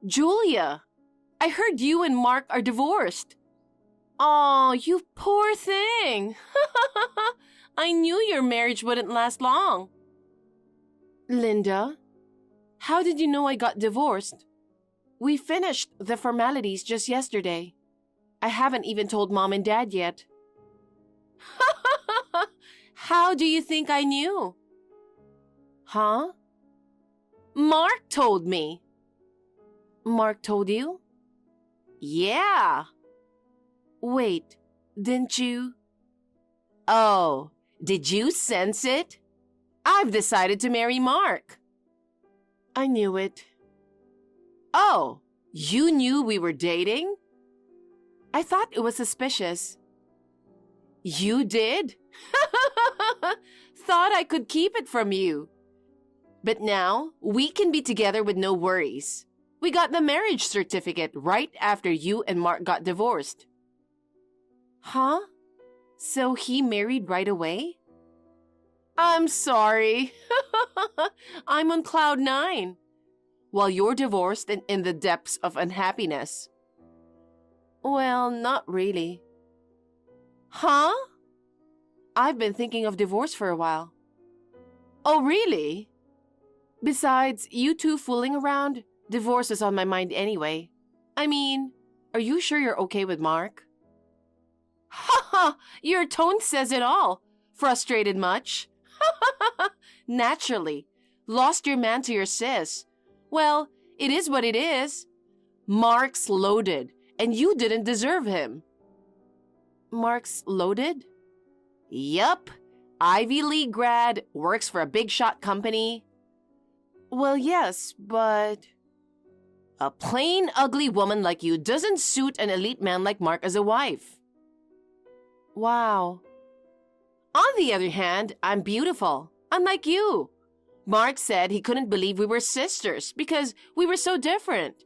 Julia, I heard you and Mark are divorced. Oh, you poor thing. I knew your marriage wouldn't last long. Linda, how did you know I got divorced? We finished the formalities just yesterday. I haven't even told Mom and Dad yet. How do you think I knew? Huh? Mark told me. Mark told you? Yeah. Wait, didn't you? Oh, did you sense it? I've decided to marry Mark. I knew it. Oh, you knew we were dating? I thought it was suspicious. You did? Thought I could keep it from you. But now, we can be together with no worries. We got the marriage certificate right after you and Mark got divorced. Huh? So he married right away? I'm sorry. I'm on cloud 9. While you're divorced and in the depths of unhappiness. Well, not really. Huh? I've been thinking of divorce for a while. Oh, really? Besides, you two fooling around, divorce is on my mind anyway. I mean, are you sure you're okay with Mark? Ha ha! Your tone says it all. Frustrated much? Naturally. Lost your man to your sis. Well, it is what it is. Mark's loaded, and you didn't deserve him. Mark's loaded? Yup. Ivy League grad, works for a big shot company. Well, yes, but... A plain, ugly woman like you doesn't suit an elite man like Mark as a wife. Wow. On the other hand, I'm beautiful, unlike you. Mark said he couldn't believe we were sisters because we were so different.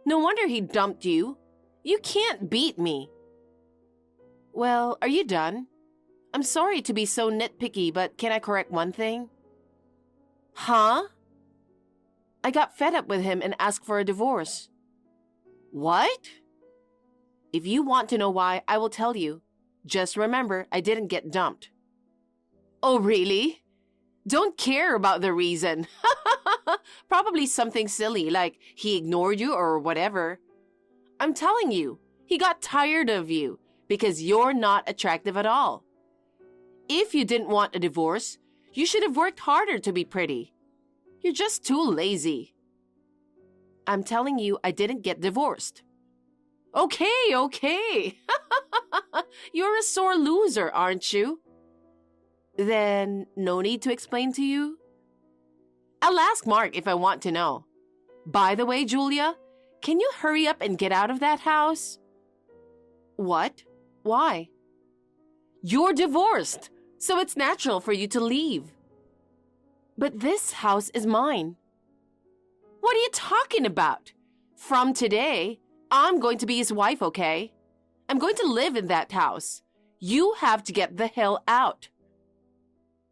No wonder he dumped you. You can't beat me. Well, are you done? I'm sorry to be so nitpicky, but can I correct one thing? Huh? I got fed up with him and asked for a divorce. What? If you want to know why, I will tell you. Just remember, I didn't get dumped. Oh, really? Don't care about the reason. Probably something silly, like he ignored you or whatever. I'm telling you, he got tired of you because you're not attractive at all. If you didn't want a divorce, you should have worked harder to be pretty. You're just too lazy. I'm telling you, I didn't get divorced. Okay. You're a sore loser, aren't you? Then, no need to explain to you? I'll ask Mark if I want to know. By the way, Julia, can you hurry up and get out of that house? What? Why? You're divorced, so it's natural for you to leave. But this house is mine. What are you talking about? From today, I'm going to be his wife, okay? I'm going to live in that house. You have to get the hell out.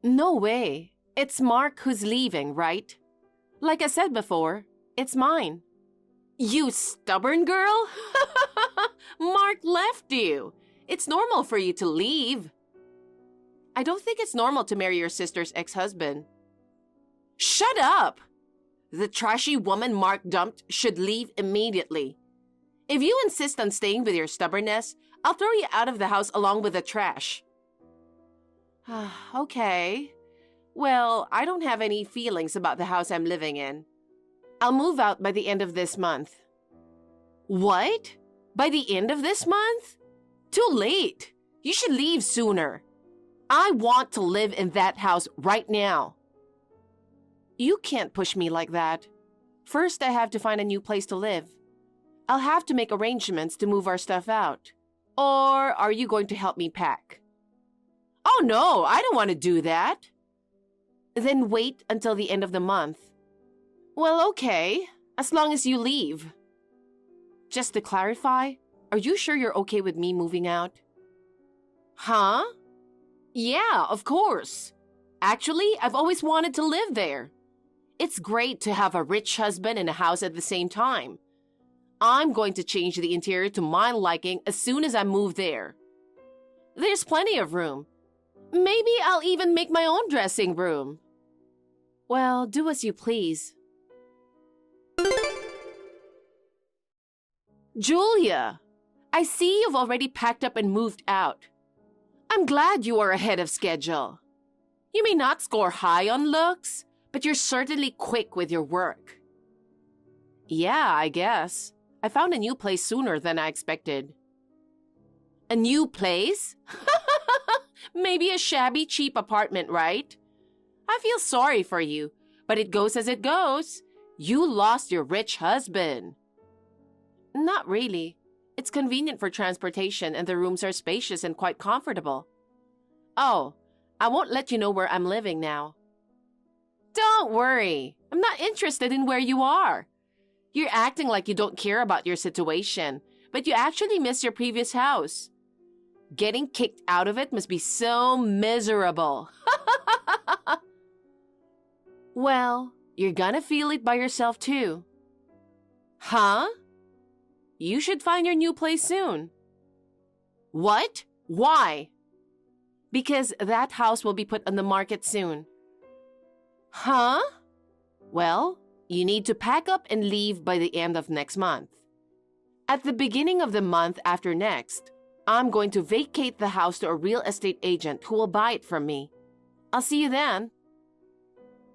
No way. It's Mark who's leaving, right? Like I said before, it's mine. You stubborn girl? Mark left you. It's normal for you to leave. I don't think it's normal to marry your sister's ex-husband. Shut up! The trashy woman Mark dumped should leave immediately. If you insist on staying with your stubbornness, I'll throw you out of the house along with the trash. Okay. Well, I don't have any feelings about the house I'm living in. I'll move out by the end of this month. What? By the end of this month? Too late. You should leave sooner. I want to live in that house right now. You can't push me like that. First, I have to find a new place to live. I'll have to make arrangements to move our stuff out. Or are you going to help me pack? Oh no, I don't want to do that. Then wait until the end of the month. Well, okay, as long as you leave. Just to clarify, are you sure you're okay with me moving out? Huh? Yeah, of course. Actually, I've always wanted to live there. It's great to have a rich husband and a house at the same time. I'm going to change the interior to my liking as soon as I move there. There's plenty of room. Maybe I'll even make my own dressing room. Well, do as you please. Julia, I see you've already packed up and moved out. I'm glad you are ahead of schedule. You may not score high on looks, but you're certainly quick with your work. Yeah, I guess. I found a new place sooner than I expected. A new place? Maybe a shabby, cheap apartment, right? I feel sorry for you, but it goes as it goes. You lost your rich husband. Not really. It's convenient for transportation and the rooms are spacious and quite comfortable. Oh, I won't let you know where I'm living now. Don't worry. I'm not interested in where you are. You're acting like you don't care about your situation, but you actually miss your previous house. Getting kicked out of it must be so miserable. Well, you're gonna feel it by yourself too. Huh? You should find your new place soon. What? Why? Because that house will be put on the market soon. Huh? Well, you need to pack up and leave by the end of next month. At the beginning of the month after next, I'm going to vacate the house to a real estate agent who will buy it from me. I'll see you then.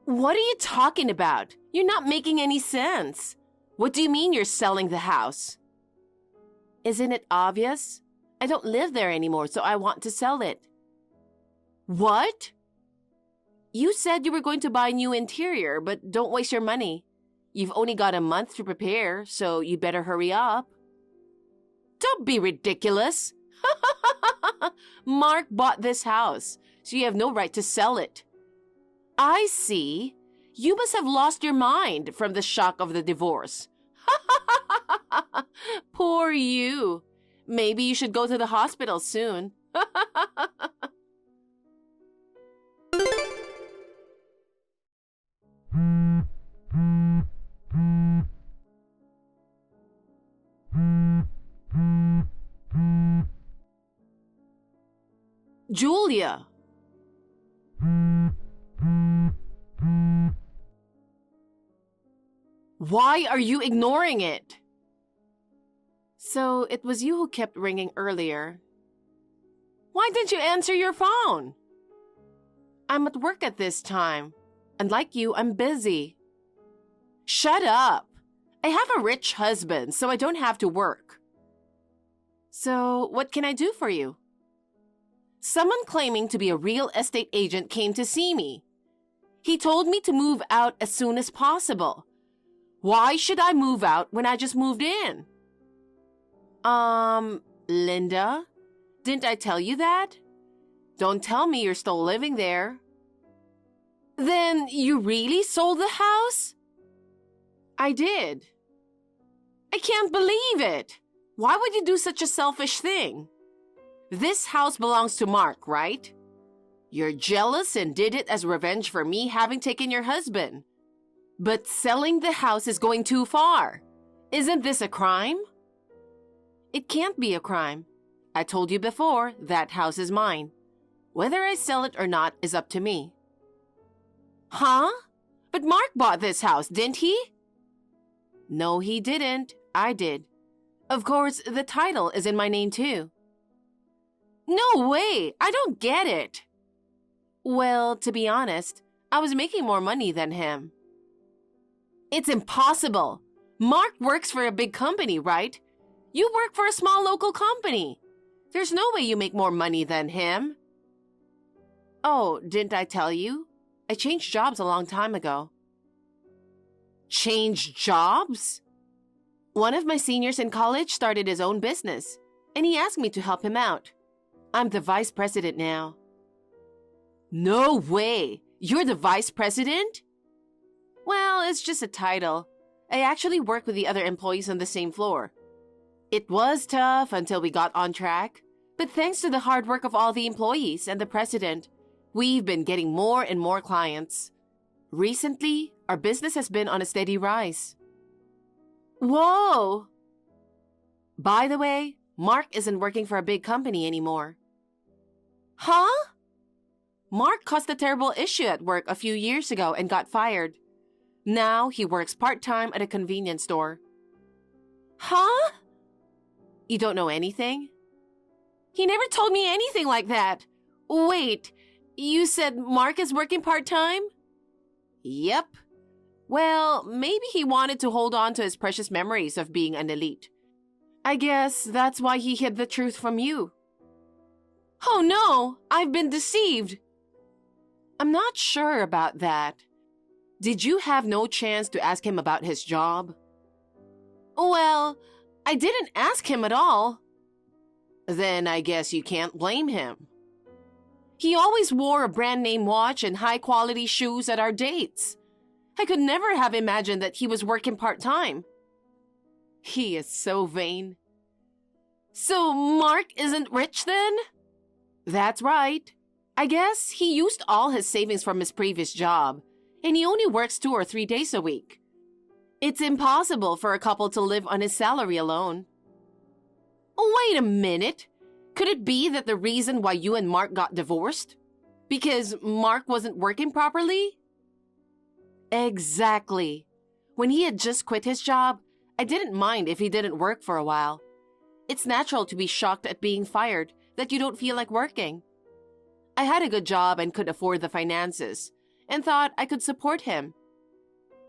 What are you talking about? You're not making any sense. What do you mean you're selling the house? Isn't it obvious? I don't live there anymore, so I want to sell it. What? You said you were going to buy a new interior, but don't waste your money. You've only got a month to prepare, so you better hurry up. Don't be ridiculous. Mark bought this house, so you have no right to sell it. I see. You must have lost your mind from the shock of the divorce. Poor you. Maybe you should go to the hospital soon. Julia. Why are you ignoring it? So it was you who kept ringing earlier. Why didn't you answer your phone? I'm at work at this time. And like you, I'm busy. Shut up. I have a rich husband, so I don't have to work. So what can I do for you? Someone claiming to be a real estate agent came to see me. He told me to move out as soon as possible. Why should I move out when I just moved in? Linda, didn't I tell you that? Don't tell me you're still living there. Then you really sold the house? I did. I can't believe it. Why would you do such a selfish thing? This house belongs to Mark, right? You're jealous and did it as revenge for me having taken your husband. But selling the house is going too far. Isn't this a crime? It can't be a crime. I told you before, that house is mine. Whether I sell it or not is up to me. Huh? But Mark bought this house, didn't he? No, he didn't. I did. Of course, the title is in my name too. No way! I don't get it. Well, to be honest, I was making more money than him. It's impossible. Mark works for a big company, right? You work for a small local company. There's no way you make more money than him. Oh, didn't I tell you? I changed jobs a long time ago. Changed jobs? One of my seniors in college started his own business, and he asked me to help him out. I'm the vice president now. No way! You're the vice president? Well, it's just a title. I actually work with the other employees on the same floor. It was tough until we got on track, but thanks to the hard work of all the employees and the president, we've been getting more and more clients. Recently, our business has been on a steady rise. Whoa! By the way, Mark isn't working for a big company anymore. Huh? Mark caused a terrible issue at work a few years ago and got fired. Now he works part-time at a convenience store. Huh? You don't know anything? He never told me anything like that. Wait, you said Mark is working part-time? Yep. Well, maybe he wanted to hold on to his precious memories of being an elite. I guess that's why he hid the truth from you. Oh no, I've been deceived. I'm not sure about that. Did you have no chance to ask him about his job? Well, I didn't ask him at all. Then I guess you can't blame him. He always wore a brand name watch and high-quality shoes at our dates. I could never have imagined that he was working part-time. He is so vain. So Mark isn't rich then? That's right. I guess he used all his savings from his previous job, and he only works 2 or 3 days a week. It's impossible for a couple to live on his salary alone. Wait a minute. Could it be that the reason why you and Mark got divorced? Because Mark wasn't working properly? Exactly. When he had just quit his job, I didn't mind if he didn't work for a while. It's natural to be shocked at being fired, that you don't feel like working. I had a good job and could afford the finances, and thought I could support him.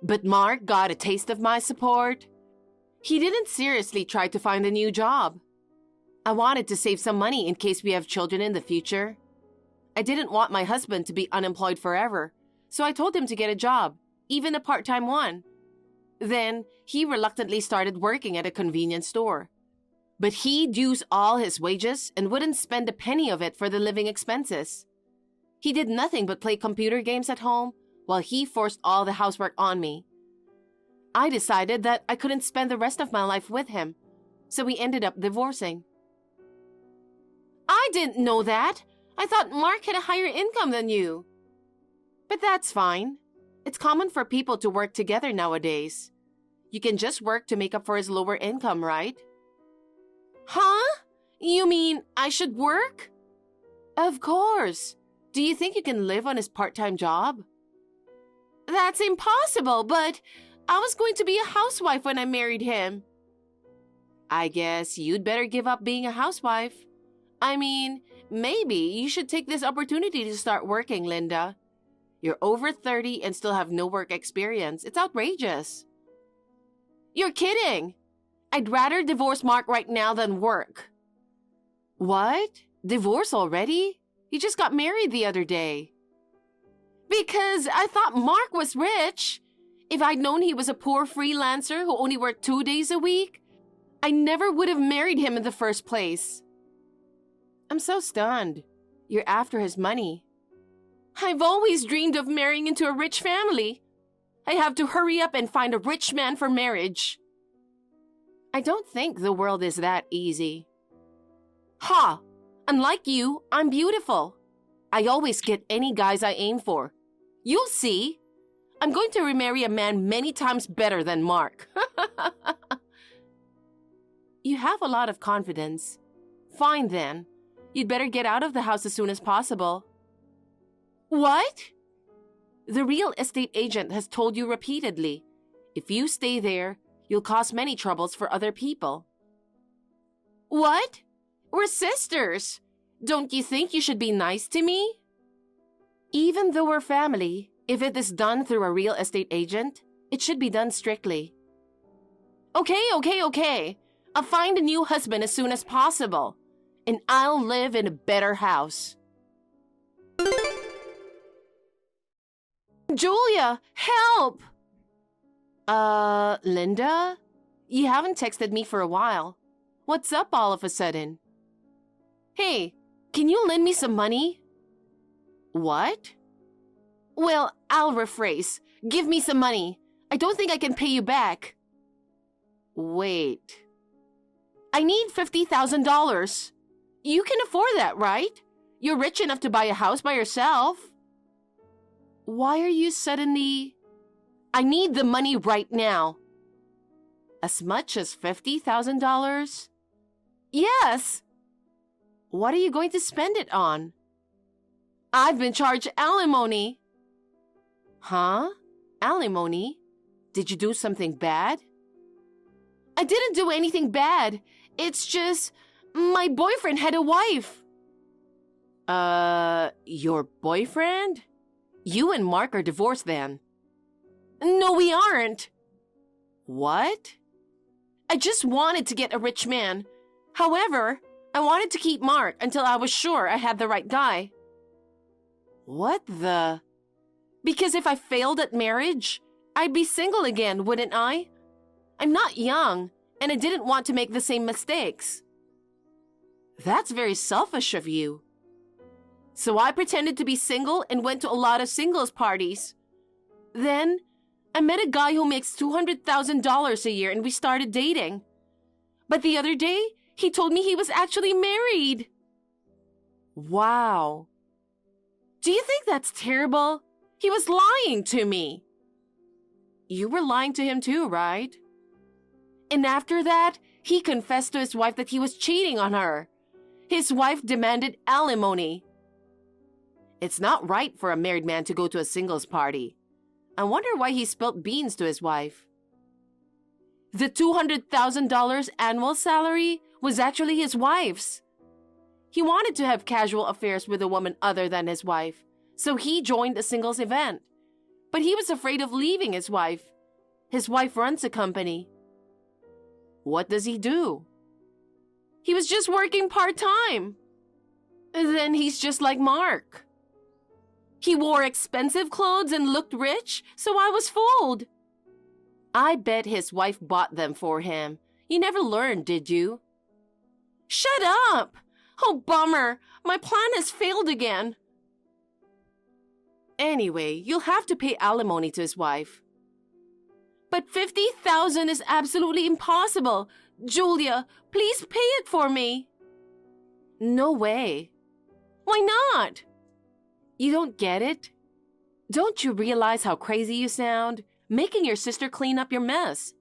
But Mark got a taste of my support. He didn't seriously try to find a new job. I wanted to save some money in case we have children in the future. I didn't want my husband to be unemployed forever, so I told him to get a job, even a part-time one. Then, he reluctantly started working at a convenience store. But he'd use all his wages and wouldn't spend a penny of it for the living expenses. He did nothing but play computer games at home while he forced all the housework on me. I decided that I couldn't spend the rest of my life with him, so we ended up divorcing. I didn't know that. I thought Mark had a higher income than you. But that's fine. It's common for people to work together nowadays. You can just work to make up for his lower income, right? Huh? You mean I should work? Of course. Do you think you can live on his part-time job? That's impossible, but I was going to be a housewife when I married him. I guess you'd better give up being a housewife. I mean, maybe you should take this opportunity to start working, Linda. You're over 30 and still have no work experience. It's outrageous. You're kidding. I'd rather divorce Mark right now than work. What? Divorce already? You just got married the other day. Because I thought Mark was rich. If I'd known he was a poor freelancer who only worked 2 days a week, I never would have married him in the first place. I'm so stunned. You're after his money. I've always dreamed of marrying into a rich family. I have to hurry up and find a rich man for marriage. I don't think the world is that easy. Ha! Unlike you, I'm beautiful. I always get any guys I aim for. You'll see. I'm going to remarry a man many times better than Mark. You have a lot of confidence. Fine then. You'd better get out of the house as soon as possible. What? The real estate agent has told you repeatedly, if you stay there, you'll cause many troubles for other people. What? We're sisters. Don't you think you should be nice to me? Even though we're family, if it is done through a real estate agent, it should be done strictly. Okay. I'll find a new husband as soon as possible, and I'll live in a better house. Julia, help! Linda? You haven't texted me for a while. What's up all of a sudden? Hey, can you lend me some money? What? Well, I'll rephrase. Give me some money. I don't think I can pay you back. Wait. I need $50,000. You can afford that, right? You're rich enough to buy a house by yourself. Why are you suddenly... I need the money right now. As much as $50,000? Yes. What are you going to spend it on? I've been charged alimony. Huh? Alimony? Did you do something bad? I didn't do anything bad. It's just my boyfriend had a wife. Your boyfriend? You and Mark are divorced then. No, we aren't. What? I just wanted to get a rich man. However, I wanted to keep Mark until I was sure I had the right guy. What the? Because if I failed at marriage, I'd be single again, wouldn't I? I'm not young, and I didn't want to make the same mistakes. That's very selfish of you. So I pretended to be single and went to a lot of singles parties. Then, I met a guy who makes $200,000 a year and we started dating. But the other day, he told me he was actually married. Wow. Do you think that's terrible? He was lying to me. You were lying to him too, right? And after that, he confessed to his wife that he was cheating on her. His wife demanded alimony. It's not right for a married man to go to a singles party. I wonder why he spilt beans to his wife. The $200,000 annual salary was actually his wife's. He wanted to have casual affairs with a woman other than his wife, so he joined a singles event. But he was afraid of leaving his wife. His wife runs a company. What does he do? He was just working part-time. Then he's just like Mark. He wore expensive clothes and looked rich, so I was fooled. I bet his wife bought them for him. You never learned, did you? Shut up! Oh, bummer. My plan has failed again. Anyway, you'll have to pay alimony to his wife. But $50,000 is absolutely impossible. Julia, please pay it for me. No way. Why not? You don't get it? Don't you realize how crazy you sound? Making your sister clean up your mess.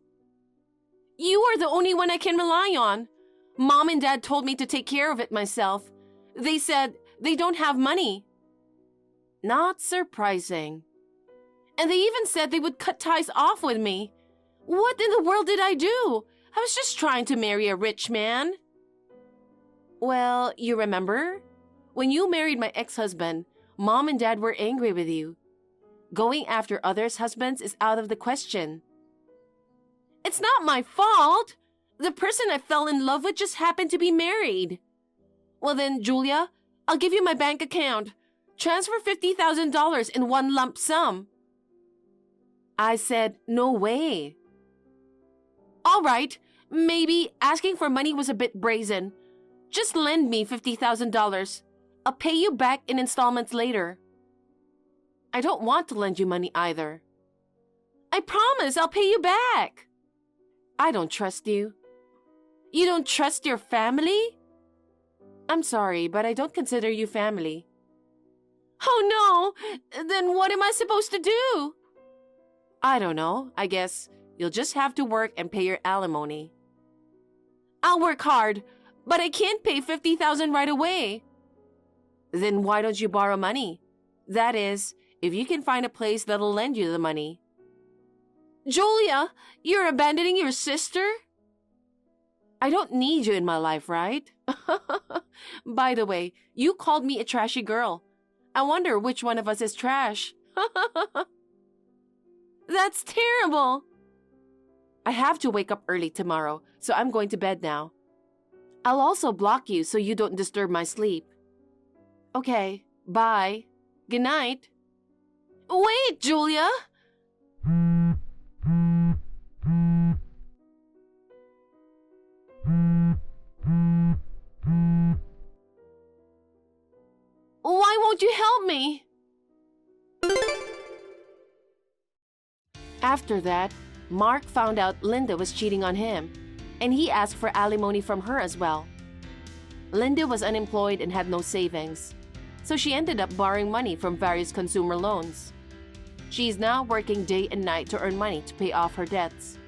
You are the only one I can rely on. Mom and Dad told me to take care of it myself. They said they don't have money. Not surprising. And they even said they would cut ties off with me. What in the world did I do? I was just trying to marry a rich man. Well, you remember? When you married my ex-husband, Mom and Dad were angry with you. Going after others' husbands is out of the question. It's not my fault. The person I fell in love with just happened to be married. Well then, Julia, I'll give you my bank account. Transfer $50,000 in one lump sum. I said, no way. All right, maybe asking for money was a bit brazen. Just lend me $50,000. I'll pay you back in installments later. I don't want to lend you money either. I promise I'll pay you back. I don't trust you. You don't trust your family? I'm sorry, but I don't consider you family. Oh no! Then what am I supposed to do? I don't know. I guess you'll just have to work and pay your alimony. I'll work hard, but I can't pay $50,000 right away. Then why don't you borrow money? That is, if you can find a place that'll lend you the money. Julia, you're abandoning your sister? I don't need you in my life, right? By the way, you called me a trashy girl. I wonder which one of us is trash. That's terrible. I have to wake up early tomorrow, so I'm going to bed now. I'll also block you so you don't disturb my sleep. Okay, bye. Good night. Wait, Julia! Why won't you help me? After that, Mark found out Linda was cheating on him, and he asked for alimony from her as well. Linda was unemployed and had no savings, so she ended up borrowing money from various consumer loans. She is now working day and night to earn money to pay off her debts.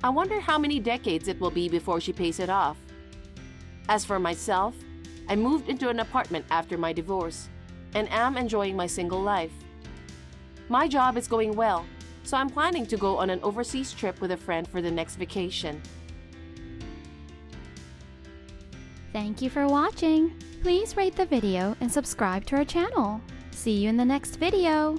I wonder how many decades it will be before she pays it off. As for myself, I moved into an apartment after my divorce and am enjoying my single life. My job is going well, so I'm planning to go on an overseas trip with a friend for the next vacation. Thank you for watching. Please rate the video and subscribe to our channel. See you in the next video.